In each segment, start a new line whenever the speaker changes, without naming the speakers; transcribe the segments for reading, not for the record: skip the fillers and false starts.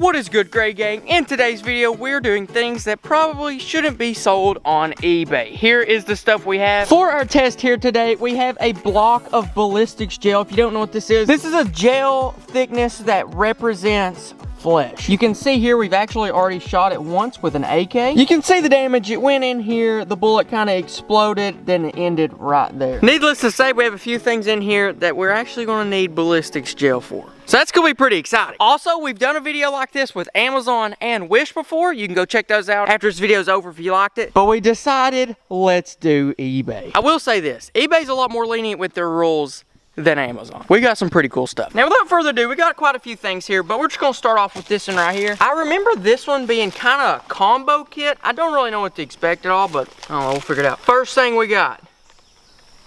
What is good, Gray Gang? In today's video, we're doing things that probably shouldn't be sold on eBay. Here is the stuff we have. For our test here today, we have a block of ballistics gel. If you don't know what this is a gel thickness that represents flesh. You can see here we've actually already shot it once with an AK. You can see the damage. It went in here, the bullet kind of exploded, then it ended right there. Needless to say, we have a few things in here that we're actually going to need ballistics gel for. So that's going to be pretty exciting. Also, we've done a video like this with Amazon and Wish before. You can go check those out after this video's over if you liked it. But we decided, let's do eBay. I will say this, eBay's a lot more lenient with their rules than Amazon. We got some pretty cool stuff. Now, without further ado, we got quite a few things here, but we're just gonna start off with this one right here. I remember this one being kind of a combo kit. I don't really know what to expect at all, but I don't know, we'll figure it out. First thing we got,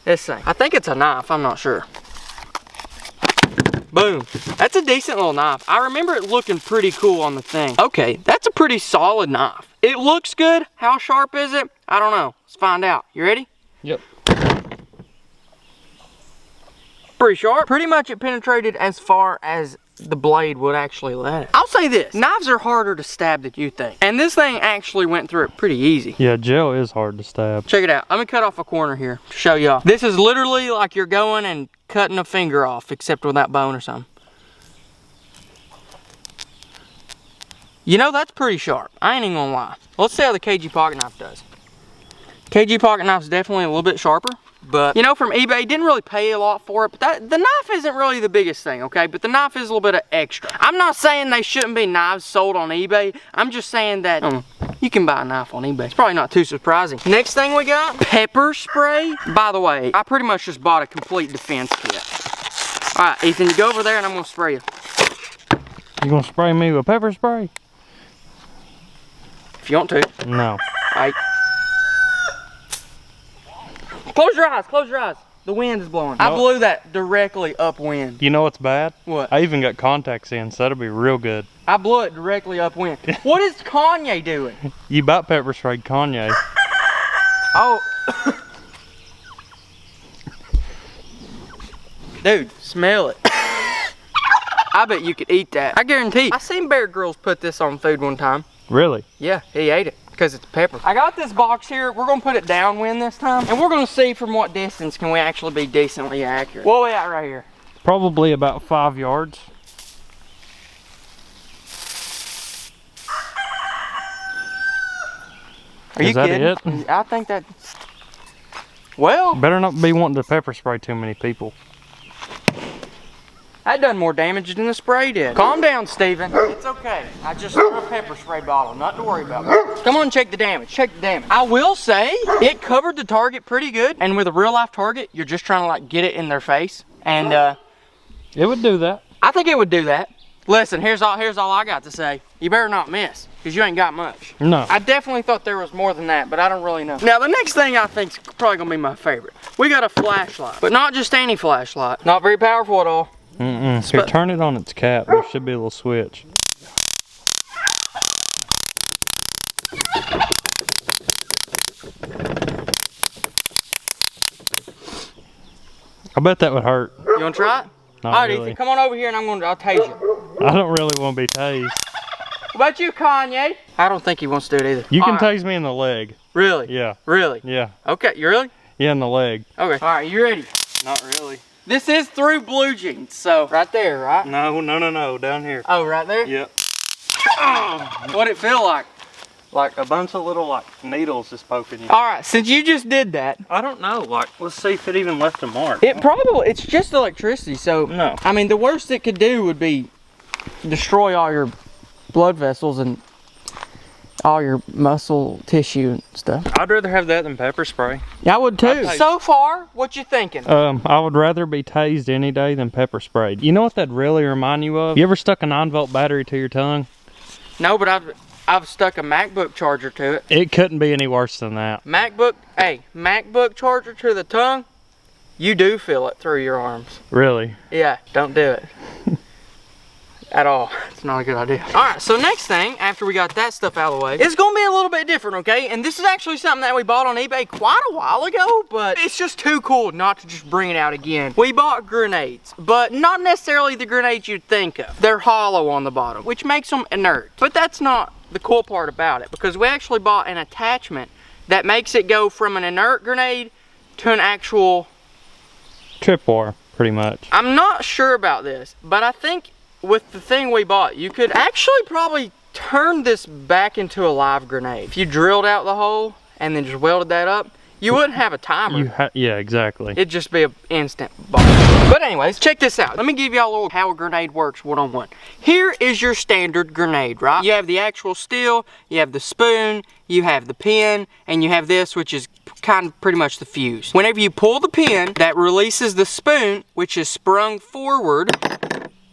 this thing. I think it's a knife, I'm not sure. Boom. That's a decent little knife. I remember it looking pretty cool on the thing. Okay, that's a pretty solid knife. It looks good. How sharp is it? I don't know. Let's find out. You ready?
Yep.
Pretty sharp. Pretty much it penetrated as far as the blade would actually let it. I'll say this, knives are harder to stab than you think. And this thing actually went through it pretty easy.
Yeah, gel is hard to stab.
Check it out. Let me cut off a corner here to show y'all. This is literally like you're going and cutting a finger off, except with that bone or something. You know, that's pretty sharp. I ain't even gonna lie. Let's see how the KG pocket knife does. KG pocket knife is definitely a little bit sharper. But, you know, from eBay, didn't really pay a lot for it. But the knife isn't really the biggest thing, okay? But the knife is a little bit of extra. I'm not saying they shouldn't be knives sold on eBay. I'm just saying that you can buy a knife on eBay. It's probably not too surprising. Next thing we got, pepper spray. By the way, I pretty much just bought a complete defense kit. All right, Ethan, you go over there and I'm going to spray you.
You going to spray me with pepper spray?
If you want to.
No.
All right. Close your eyes, close your eyes. The wind is blowing. No. I blew that directly upwind.
You know what's bad?
What?
I even got contacts in, so that'll be real good.
I blew it directly upwind. What is Kanye doing?
You about pepper sprayed Kanye.
Oh. Dude, smell it. I bet you could eat that. I guarantee. I seen Bear Grylls put this on food one time.
Really?
Yeah, he ate it. Because it's pepper. I got this box here. We're going to put it downwind this time. And we're going to see from what distance can we actually be decently accurate. What are we at right here?
Probably about 5 yards.
Are you kidding?
Is that it?
I think that... Well...
Better not be wanting to pepper spray too many people.
That done more damage than the spray did. Calm down, Steven. It's okay. I just threw a pepper spray bottle. Nothing to worry about. Come on, check the damage. Check the damage. I will say, it covered the target pretty good. And with a real life target, you're just trying to like get it in their face. And
it would do that.
I think it would do that. Listen, here's all I got to say. You better not miss, because you ain't got much.
No.
I definitely thought there was more than that, but I don't really know. Now, the next thing I think is probably going to be my favorite. We got a flashlight, but not just any flashlight. Not very powerful at all.
Here, turn it on its cap. There should be a little switch. I bet that would hurt.
You want to try it?
Not
all right,
really.
Ethan, come on over here and I'll tase you.
I don't really want to be tased.
What about you, Kanye? I don't think he wants to do it either.
You can tase me in the leg.
Really?
Yeah.
Really?
Yeah.
Okay, you really?
Yeah, in the leg.
Okay. All right, you ready?
Not really.
This is through blue jeans, so right there, right?
No, down here.
Oh, right there?
Yep.
What'd it feel like?
Like a bunch of little needles is poking you.
All right, since you just did that.
I don't know, let's see if it even left a mark.
It's just electricity, so.
No.
I mean, the worst it could do would be destroy all your blood vessels and all your muscle tissue and stuff.
I'd rather have that than pepper spray.
Yeah, I would too. So far, what you thinking?
I would rather be tased any day than pepper sprayed. You know what that'd really remind you of? You ever stuck a 9-volt battery to your tongue?
No, but I've stuck a MacBook charger to it.
It couldn't be any worse than that.
MacBook charger to the tongue, you do feel it through your arms.
Really?
Yeah, don't do it. at all. It's not a good idea. All right, so next thing, after we got that stuff out of the way, it's gonna be a little bit different, okay? And this is actually something that we bought on eBay quite a while ago, but it's just too cool not to just bring it out again. We bought grenades, but not necessarily the grenades you'd think of. They're hollow on the bottom, which makes them inert. But that's not the cool part about it, because we actually bought an attachment that makes it go from an inert grenade to an actual
tripwire, pretty much.
I'm not sure about this, but I think with the thing we bought, you could actually probably turn this back into a live grenade. If you drilled out the hole and then just welded that up, you wouldn't have a timer.
Yeah, exactly.
It'd just be an instant bomb. But anyways, check this out. Let me give y'all a little how a grenade works one-on-one. Here is your standard grenade, right? You have the actual steel, you have the spoon, you have the pin, and you have this, which is kind of pretty much the fuse. Whenever you pull the pin, that releases the spoon, which is sprung forward,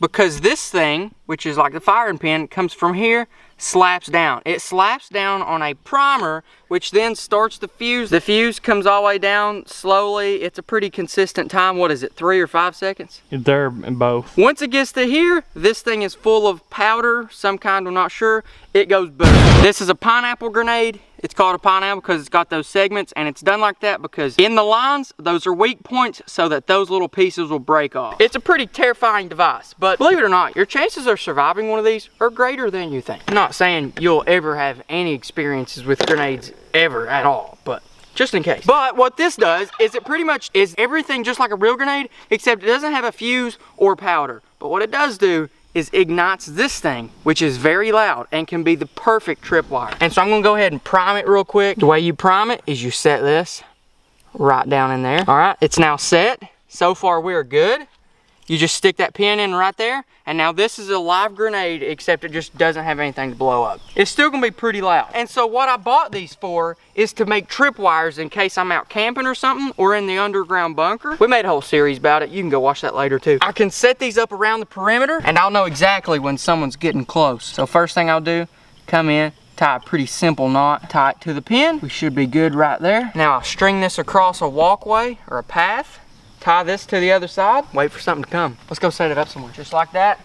because this thing, which is like the firing pin, comes from here, slaps down. It slaps down on a primer, which then starts the fuse. The fuse comes all the way down slowly. It's a pretty consistent time. What is it, 3 or 5 seconds?
They're both.
Once it gets to here, this thing is full of powder, some kind, I'm not sure. It goes boom. This is a pineapple grenade. It's called a pineapple because it's got those segments, and it's done like that because in the lines, those are weak points so that those little pieces will break off. It's a pretty terrifying device, but believe it or not, your chances of surviving one of these are greater than you think. I'm not saying you'll ever have any experiences with grenades ever at all, but just in case. But what this does is it pretty much is everything just like a real grenade, except it doesn't have a fuse or powder. But what it does do is ignites this thing, which is very loud and can be the perfect tripwire. And so I'm gonna go ahead and prime it real quick. The way you prime it is you set this right down in there. All right, it's now set. So far we're good. You just stick that pin in right there, and now this is a live grenade, except it just doesn't have anything to blow up. It's still gonna be pretty loud. And so what I bought these for is to make tripwires in case I'm out camping or something, or in the underground bunker. We made a whole series about it. You can go watch that later too. I can set these up around the perimeter, and I'll know exactly when someone's getting close. So first thing I'll do, come in, tie a pretty simple knot, tie it to the pin. We should be good right there. Now I'll string this across a walkway or a path. Tie this to the other side, wait for something to come. Let's go set it up somewhere. Just like that.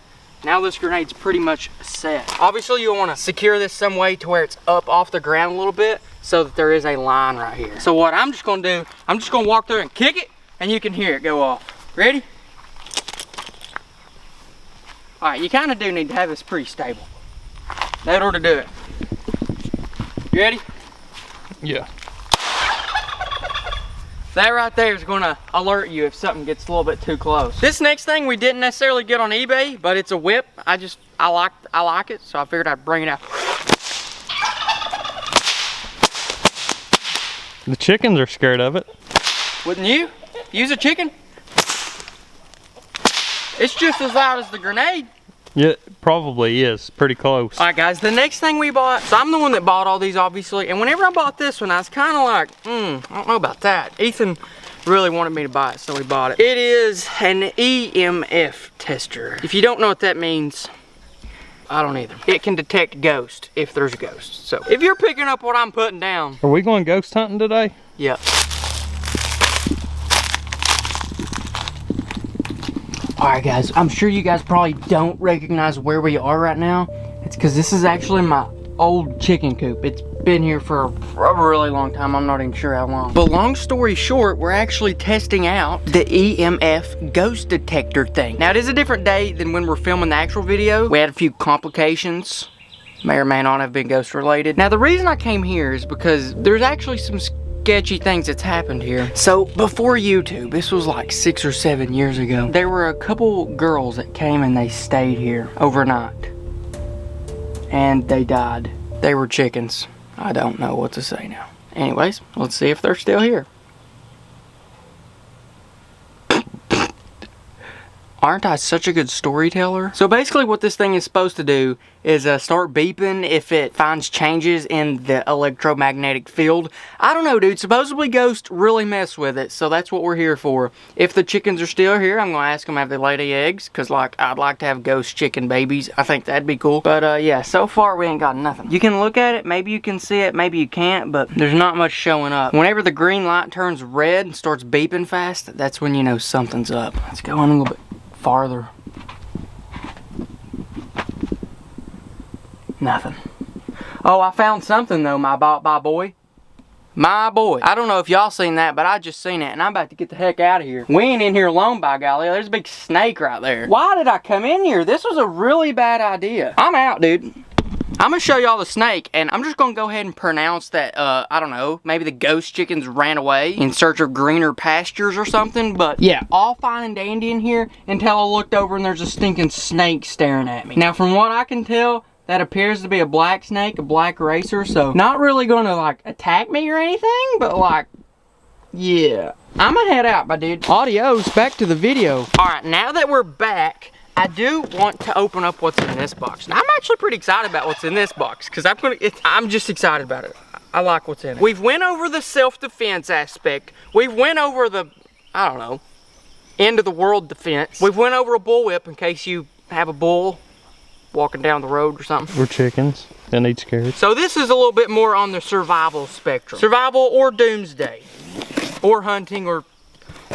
Now this grenade's pretty much set. Obviously you'll wanna secure this some way to where it's up off the ground a little bit so that there is a line right here. So what I'm just gonna do, I'm just gonna walk through and kick it and you can hear it go off. Ready? All right, you kinda do need to have this pretty stable. That ought to do it. You ready?
Yeah.
That right there is gonna alert you if something gets a little bit too close. This next thing we didn't necessarily get on eBay, but it's a whip. I like it, so I figured I'd bring it out.
The chickens are scared of it.
Wouldn't you? Use a chicken? It's just as loud as the grenade.
Yeah, it probably is. Pretty close.
All right, guys, the next thing we bought, so I'm the one that bought all these, obviously, and whenever I bought this one, I was kind of like, I don't know about that. Ethan really wanted me to buy it, so we bought it. It is an EMF tester. If you don't know what that means, I don't either. It can detect ghosts if there's a ghost. So if you're picking up what I'm putting down.
Are we going ghost hunting today?
Yep. Alright guys, I'm sure you guys probably don't recognize where we are right now. It's because this is actually my old chicken coop. It's been here for a really long time. I'm not even sure how long. But long story short, we're actually testing out the EMF ghost detector thing. Now it is a different day than when we're filming the actual video. We had a few complications. May or may not have been ghost related. Now the reason I came here is because there's actually some sketchy things that's happened here. So before YouTube, this was like 6 or 7 years ago, there were a couple girls that came and they stayed here overnight and they died. They were chickens. I don't know what to say now. Anyways, let's see if they're still here. Aren't I such a good storyteller? So basically what this thing is supposed to do is start beeping if it finds changes in the electromagnetic field. I don't know, dude. Supposedly ghosts really mess with it, so that's what we're here for. If the chickens are still here, I'm gonna ask them have they laid any eggs, because like I'd like to have ghost chicken babies. I think that'd be cool. But yeah, so far we ain't got nothing. You can look at it, maybe you can see it, maybe you can't, but there's not much showing up. Whenever the green light turns red and starts beeping fast, that's when you know something's up. Let's go on a little bit farther. Nothing. Oh, I found something though, my boy. My boy. I don't know if y'all seen that, but I just seen it, and I'm about to get the heck out of here. We ain't in here alone, by golly. There's a big snake right there. Why did I come in here? This was a really bad idea. I'm out, dude. I'm gonna show y'all the snake, and I'm just gonna go ahead and pronounce that, I don't know, maybe the ghost chickens ran away in search of greener pastures or something, but yeah, all fine and dandy in here until I looked over and there's a stinking snake staring at me. Now, from what I can tell, that appears to be a black snake, a black racer, so not really gonna, like, attack me or anything, but, like, yeah. I'm gonna head out, my dude. Adios, back to the video. Alright, now that we're back, I do want to open up what's in this box. Now, I'm actually pretty excited about what's in this box, because I'm just excited about it. I like what's in it. We've went over the self-defense aspect. We've went over the, I don't know, end of the world defense. We've went over a bullwhip in case you have a bull walking down the road or something.
We're chickens that need scared.
So this is a little bit more on the survival spectrum. Survival or doomsday. Or hunting or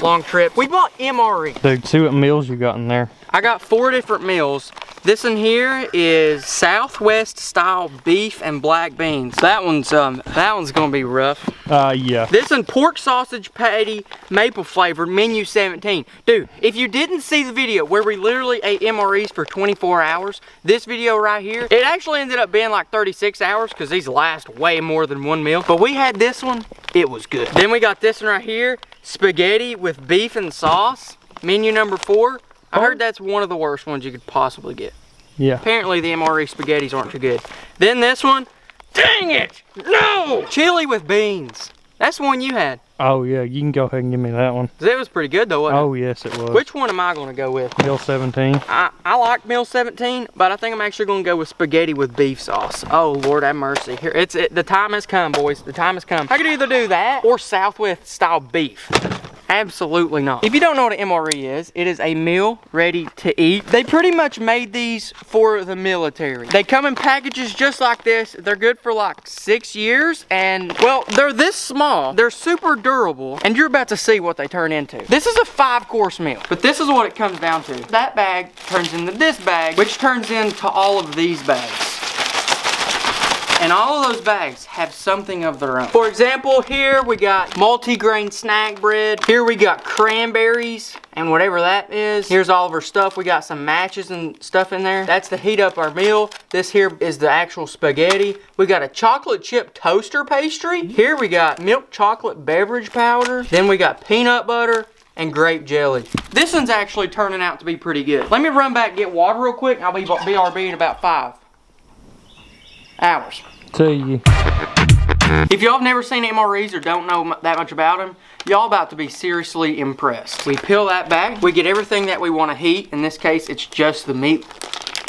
long trip. We bought MRE.
Dude, see what meals you got in there.
I got 4 different meals. This in here is Southwest style beef and black beans. That one's gonna be rough.
Yeah.
This one, pork sausage patty, maple flavored, menu 17. Dude, if you didn't see the video where we literally ate MREs for 24 hours, this video right here, it actually ended up being like 36 hours because these last way more than 1 meal. But we had this one, it was good. Then we got this one right here, spaghetti with beef and sauce, menu number 4. I heard that's one of the worst ones you could possibly get.
Yeah.
Apparently the MRE spaghettis aren't too good. Then this one, dang it, no! Chili with beans. That's the one you had.
Oh yeah, you can go ahead and give me that one.
It was pretty good though, wasn't it?
Oh yes, it was.
Which one am I gonna go with?
Meal 17.
I like meal 17, but I think I'm actually gonna go with spaghetti with beef sauce. Oh Lord have mercy. Here, the time has come, boys. The time has come. I could either do that or Southwest style beef. Absolutely not. If you don't know what an MRE is, it is a meal ready to eat. They pretty much made these for the military. They come in packages just like this. They're good for like 6 years, and well, they're this small. They're super durable, and you're about to see what they turn into. This is a 5-course meal, but this is what it comes down to. That bag turns into this bag, which turns into all of these bags. And all of those bags have something of their own. For example, here we got multi-grain snack bread. Here we got cranberries and whatever that is. Here's all of our stuff. We got some matches and stuff in there. That's to heat up our meal. This here is the actual spaghetti. We got a chocolate chip toaster pastry. Here we got milk chocolate beverage powder. Then we got peanut butter and grape jelly. This one's actually turning out to be pretty good. Let me run back and get water real quick, and I'll be BRB in about 5 hours.
See you.
If y'all have never seen MREs or don't know that much about them, y'all about to be seriously impressed. We peel that back. We get everything that we want to heat. In this case, it's just the meat,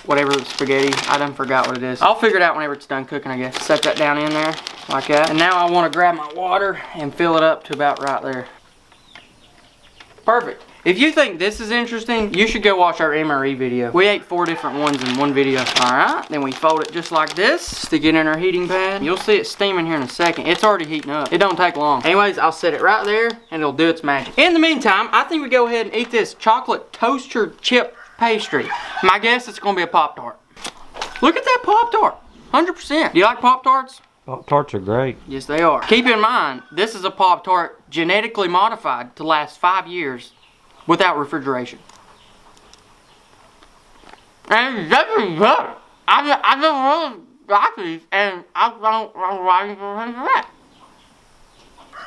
whatever the spaghetti. I done forgot what it is. I'll figure it out whenever it's done cooking, I guess. Set that down in there like that. And now I want to grab my water and fill it up to about right there. Perfect. If you think this is interesting, you should go watch our MRE video. We ate 4 different ones in one video. Alright, then we fold it just like this. Stick it in our heating pad. You'll see it steaming here in a second. It's already heating up. It don't take long. Anyways, I'll set it right there and it'll do its magic. In the meantime, I think we go ahead and eat this chocolate toaster chip pastry. My guess it's going to be a Pop-Tart. Look at that Pop-Tart. 100%. Do you like Pop-Tarts?
Pop-Tarts are great.
Yes, they are. Keep in mind, this is a Pop-Tart genetically modified to last 5 years. Without refrigeration. And that's better. I just really like these, and I don't know why you think that.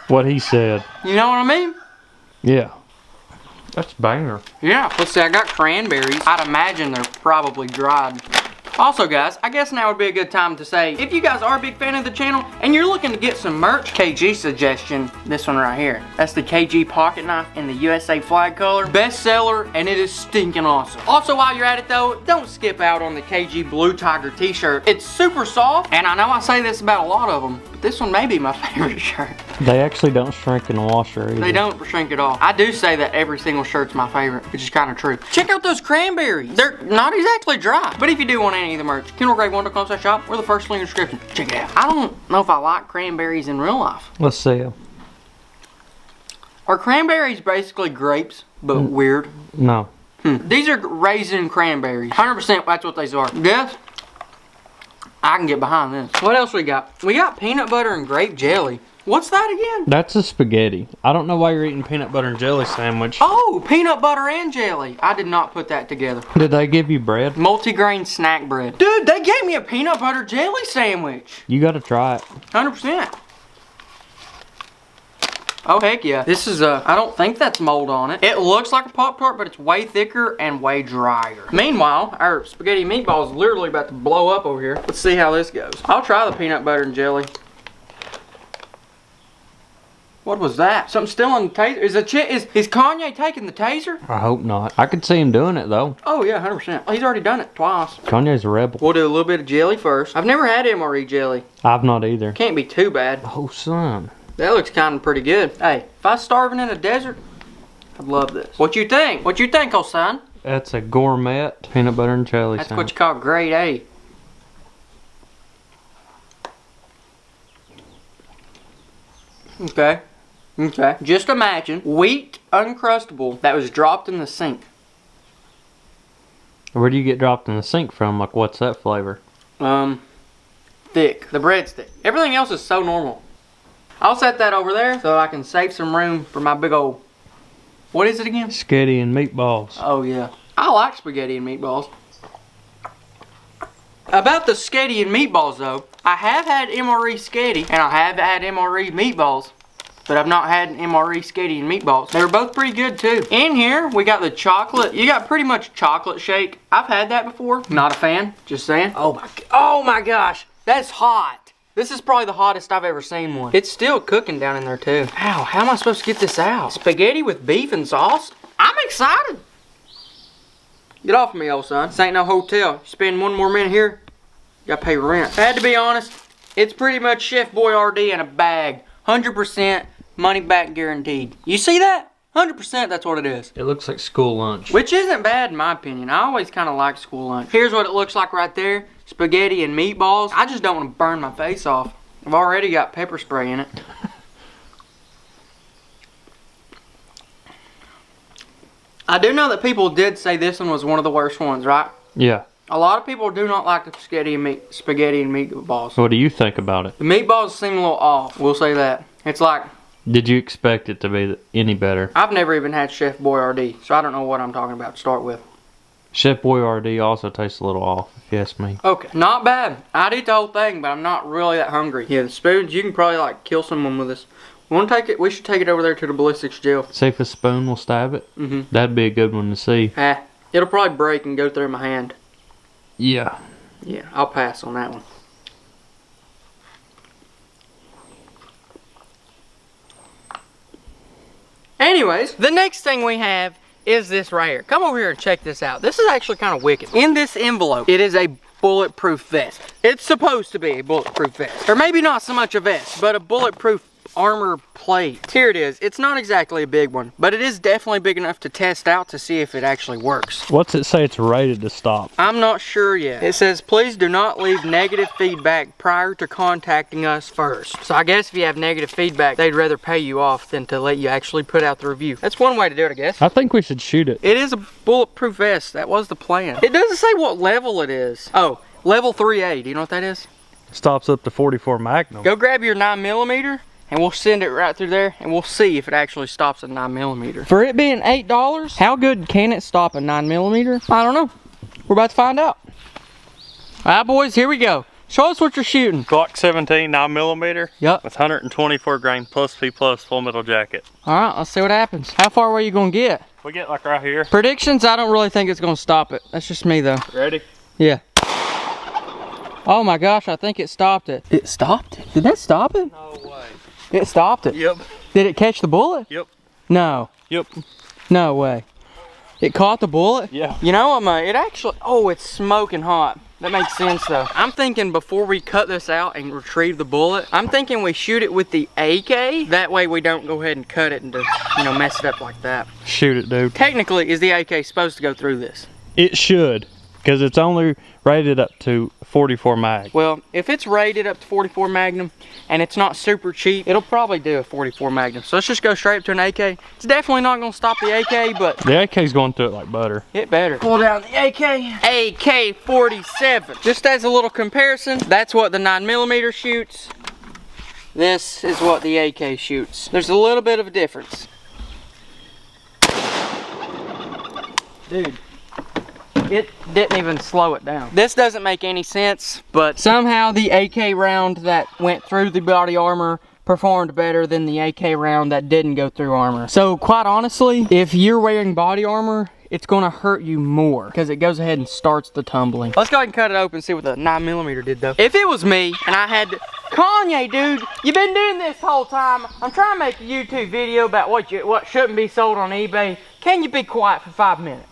What he said.
You know what I mean?
Yeah. That's banger.
Yeah. Let's see, I got cranberries. I'd imagine they're probably dried. Also guys, I guess now would be a good time to say, if you guys are a big fan of the channel and you're looking to get some merch, KG suggestion, this one right here. That's the KG pocket knife in the USA flag color. Best seller, and it is stinking awesome. Also while you're at it though, don't skip out on the KG Blue Tiger t-shirt. It's super soft, and I know I say this about a lot of them, but this one may be my favorite shirt.
They actually don't shrink in the washer either.
They don't shrink at all. I do say that every single shirt's my favorite, which is kind of true. Check out those cranberries. They're not exactly dry, but if you do want any of the merch, KendallGrade1.com/shop or the first link in the description. Check it out. I don't know if I like cranberries in real life.
Let's see them.
Are cranberries basically grapes, but weird?
No.
These are raisin cranberries. 100% that's what these are. Yes. I can get behind this. What else we got? We got peanut butter and grape jelly. What's that again?
That's a spaghetti. I don't know why you're eating peanut butter and jelly sandwich.
Oh, peanut butter and jelly. I did not put that together.
Did they give you bread?
Multigrain snack bread. Dude, they gave me a peanut butter jelly sandwich.
You gotta try it.
100%. Oh, heck yeah. This is I don't think that's mold on it. It looks like a Pop-Tart, but it's way thicker and way drier. Meanwhile, our spaghetti meatball is literally about to blow up over here. Let's see how this goes. I'll try the peanut butter and jelly. What was that? Something still in the taser? Is Kanye taking the taser?
I hope not. I could see him doing it though.
Oh yeah, 100%. He's already done it twice.
Kanye's a rebel.
We'll do a little bit of jelly first. I've never had MRE jelly.
I've not either.
Can't be too bad.
Oh son.
That looks kind of pretty good. Hey, if I was starving in a desert, I'd love this. What you think? What you think, old son?
That's a gourmet peanut butter and jelly
That's
sandwich.
what you call grade A. Okay. Okay. Just imagine wheat Uncrustable that was dropped in the sink.
Where do you get dropped in the sink from? Like, what's that flavor?
Thick. The bread's thick. Everything else is so normal. I'll set that over there so I can save some room for my big old... What is it again?
Spaghetti and meatballs.
Oh, yeah. I like spaghetti and meatballs. About the spaghetti and meatballs, though, I have had MRE spaghetti and I have had MRE meatballs. But I've not had an MRE spaghetti and meatballs. They were both pretty good too. In here, we got the chocolate. You got pretty much chocolate shake. I've had that before. Not a fan, just saying. Oh my gosh, that's hot. This is probably the hottest I've ever seen one. It's still cooking down in there too. Ow, how am I supposed to get this out? Spaghetti with beef and sauce? I'm excited. Get off of me, old son. This ain't no hotel. You spend one more minute here, you gotta pay rent. I had to be honest, it's pretty much Chef Boyardee in a bag. 100%. Money back guaranteed. You see that? 100% that's what it is.
It looks like school lunch.
Which isn't bad in my opinion. I always kind of like school lunch. Here's what it looks like right there. Spaghetti and meatballs. I just don't want to burn my face off. I've already got pepper spray in it. I do know that people did say this one was one of the worst ones, right?
Yeah.
A lot of people do not like the spaghetti and meatballs.
What do you think about it?
The meatballs seem a little off. We'll say that. It's like...
Did you expect it to be any better?
I've never even had Chef Boyardee, so I don't know what I'm talking about to start with.
Chef Boyardee also tastes a little off, if you ask me.
Okay, not bad. I'd eat the whole thing, but I'm not really that hungry. Yeah, the spoons, you can probably like kill someone with this. We should take it over there to the ballistics jail.
See if a spoon will stab it? That'd be a good one to see.
It'll probably break and go through my hand.
Yeah.
Yeah, I'll pass on that one. Anyways, the next thing we have is this right here. Come over here and check this out. This is actually kind of wicked. In this envelope, it is a bulletproof vest. It's supposed to be a bulletproof vest. Or maybe not so much a vest, but a bulletproof armor plate. Here it is. It's not exactly a big one, but it is definitely big enough to test out to see if it actually works.
What's it say it's rated to stop?
I'm not sure yet. It says, please do not leave negative feedback prior to contacting us first. So I guess if you have negative feedback, they'd rather pay you off than to let you actually put out the review. That's one way to do it, I guess.
I think we should shoot it.
It is a bulletproof vest. That was the plan. It doesn't say what level it is. Oh, level 3A. Do you know what that is?
Stops up to 44 Magnum.
Go grab your 9mm. And we'll send it right through there, and we'll see if it actually stops at 9mm. For it being $8, how good can it stop at 9mm? I don't know. We're about to find out. All right, boys, here we go. Show us what you're shooting.
Glock 17 9mm.
Yep.
With 124 grain plus P plus full metal jacket.
All right, let's see what happens. How far away are you gonna get?
We get like right here.
Predictions, I don't really think it's gonna stop it. That's just me though.
Ready?
Yeah. Oh my gosh, I think it stopped it. It stopped it? Did that stop it?
No way.
It stopped it?
Yep.
Did it catch the bullet?
Yep.
No.
Yep.
No way. It caught the bullet?
Yeah.
You know, it actually, oh, it's smoking hot. That makes sense though. I'm thinking before we cut this out and retrieve the bullet, I'm thinking we shoot it with the AK. That way we don't go ahead and cut it and just, you know, mess it up like that.
Shoot it, dude.
Technically, is the AK supposed to go through this?
It should, because it's only rated up to 44 mag.
Well, if it's rated up to 44 Magnum and it's not super cheap, it'll probably do a 44 Magnum. So let's just go straight up to an AK. It's definitely not gonna stop the AK, but
the AK's going through it like butter.
it better. Pull down the AK. AK-47. Just as a little comparison, that's what the 9mm shoots. This is what the AK shoots. There's a little bit of a difference. Dude, it didn't even slow it down. This doesn't make any sense, but somehow the AK round that went through the body armor performed better than the AK round that didn't go through armor. So quite honestly, if you're wearing body armor, it's gonna hurt you more because it goes ahead and starts the tumbling. Let's go ahead and cut it open and see what the 9mm did though. If it was me and I had to, Kanye, dude, you've been doing this whole time. I'm trying to make a YouTube video about what shouldn't be sold on eBay. Can you be quiet for 5 minutes?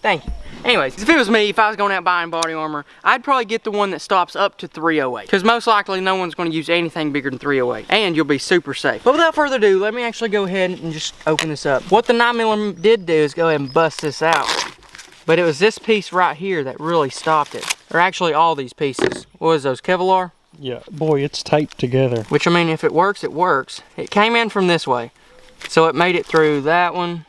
Thank you. Anyways, if it was me, if I was going out buying body armor, I'd probably get the one that stops up to 308. Because most likely no one's going to use anything bigger than 308. And you'll be super safe. But without further ado, let me actually go ahead and just open this up. What the 9mm did do is go ahead and bust this out. But it was this piece right here that really stopped it. Or actually all these pieces. What is those, Kevlar?
Yeah, boy, it's taped together.
Which, I mean, if it works, it works. It came in from this way. So it made it through that one.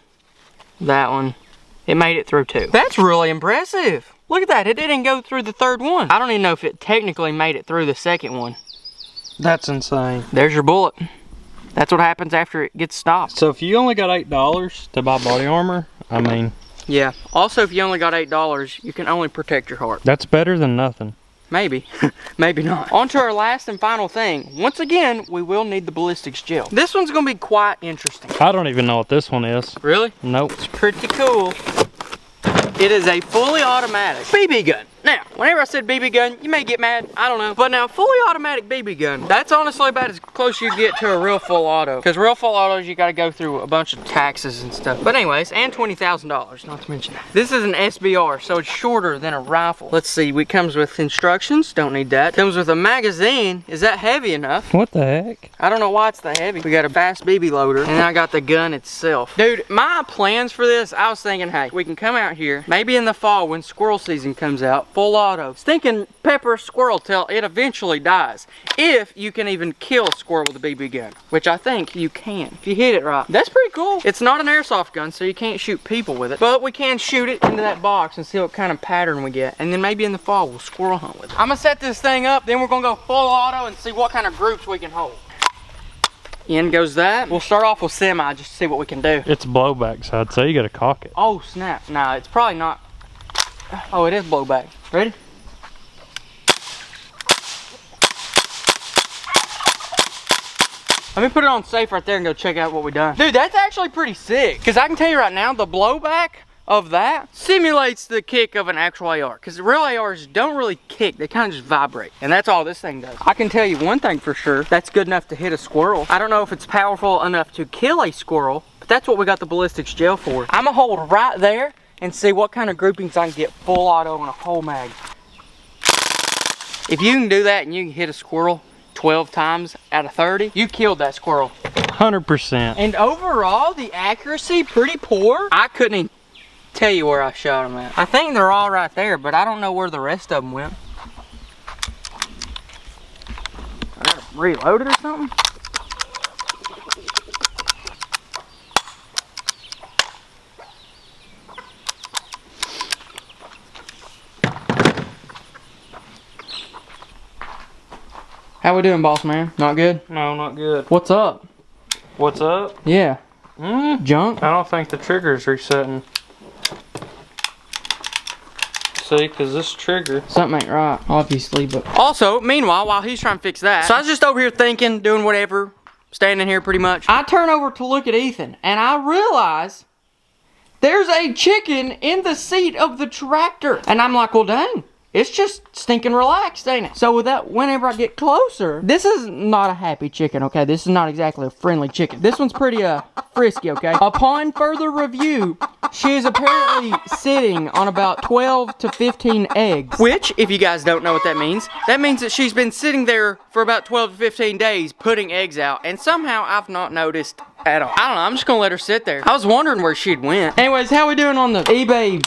It made it through too. That's really impressive. Look at that, it didn't go through the third one. I don't even know if it technically made it through the second one.
That's insane.
There's your bullet. That's what happens after it gets stopped.
So if you only got $8 to buy body armor, I mean.
Yeah, also if you only got $8, you can only protect your heart.
That's better than nothing.
Maybe, maybe not. On to our last and final thing. Once again, we will need the ballistics gel. This one's gonna be quite interesting.
I don't even know what this one is.
Really?
Nope.
It's pretty cool. It is a fully automatic BB gun. Now, whenever I said BB gun, you may get mad, I don't know. But now, fully automatic BB gun, that's honestly about as close you get to a real full auto. Because real full autos, you gotta go through a bunch of taxes and stuff. But anyways, and $20,000, not to mention that. This is an SBR, so it's shorter than a rifle. Let's see, it comes with instructions, don't need that. Comes with a magazine, is that heavy enough?
What the heck?
I don't know why it's that heavy. We got a fast BB loader, and I got the gun itself. Dude, my plans for this, I was thinking, hey, we can come out here, maybe in the fall when squirrel season comes out, full auto. Stinking pepper squirrel till it eventually dies. If you can even kill a squirrel with a BB gun, which I think you can, if you hit it right. That's pretty cool. It's not an airsoft gun, so you can't shoot people with it, but we can shoot it into that box and see what kind of pattern we get. And then maybe in the fall, we'll squirrel hunt with it. I'm gonna set this thing up, then we're gonna go full auto and see what kind of groups we can hold. In goes that. We'll start off with semi just to see what we can do.
It's blowback, so I'd say you gotta cock it.
Oh snap, nah, it's probably not. Oh, it is blowback. Ready? Let me put it on safe right there and go check out what we done. Dude, that's actually pretty sick. Because I can tell you right now, the blowback of that simulates the kick of an actual AR. Because the real ARs don't really kick, they kind of just vibrate. And that's all this thing does. I can tell you one thing for sure, that's good enough to hit a squirrel. I don't know if it's powerful enough to kill a squirrel, but that's what we got the ballistics gel for. I'm gonna hold right there and see what kind of groupings I can get full auto on a whole mag. If you can do that and you can hit a squirrel 12 times out of 30, you killed that squirrel.
100%.
And overall, the accuracy, pretty poor. I couldn't even tell you where I shot them at. I think they're all right there, but I don't know where the rest of them went. I gotta reload it or something? How we doing, boss man? Not good?
No, not good.
What's up?
What's up?
Yeah. Junk?
I don't think the trigger's resetting. See, because this trigger.
Something ain't right, obviously, but. Also, meanwhile, while he's trying to fix that, so I was just over here thinking, doing whatever, standing here pretty much. I turn over to look at Ethan, and I realize there's a chicken in the seat of the tractor. And I'm like, well, dang. It's just stinking relaxed, ain't it? So with that, whenever I get closer, this is not a happy chicken, okay? This is not exactly a friendly chicken. This one's pretty frisky, okay? Upon further review, she is apparently sitting on about 12 to 15 eggs. Which, if you guys don't know what that means that she's been sitting there for about 12 to 15 days putting eggs out, and somehow I've not noticed at all. I don't know, I'm just gonna let her sit there. I was wondering where she'd went. Anyways, how we doing on the eBay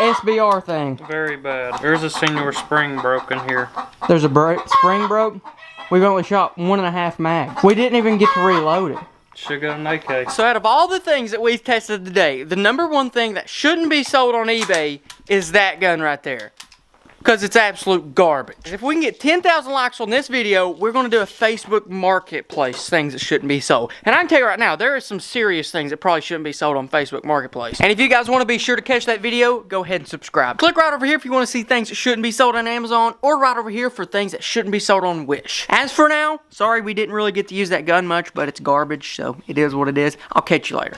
SBR thing.
Very bad. There's a senior spring broken here.
There's a spring broke. We've only shot 1.5 mags. We didn't even get to reload it.
Should got an AK.
So out of all the things that we've tested today, the number one thing that shouldn't be sold on eBay is that gun right there. Because it's absolute garbage. If we can get 10,000 likes on this video, we're going to do a Facebook Marketplace, things that shouldn't be sold. And I can tell you right now, there are some serious things that probably shouldn't be sold on Facebook Marketplace. And if you guys want to be sure to catch that video, go ahead and subscribe. Click right over here if you want to see things that shouldn't be sold on Amazon, or right over here for things that shouldn't be sold on Wish. As for now, sorry we didn't really get to use that gun much, but it's garbage, so it is what it is. I'll catch you later.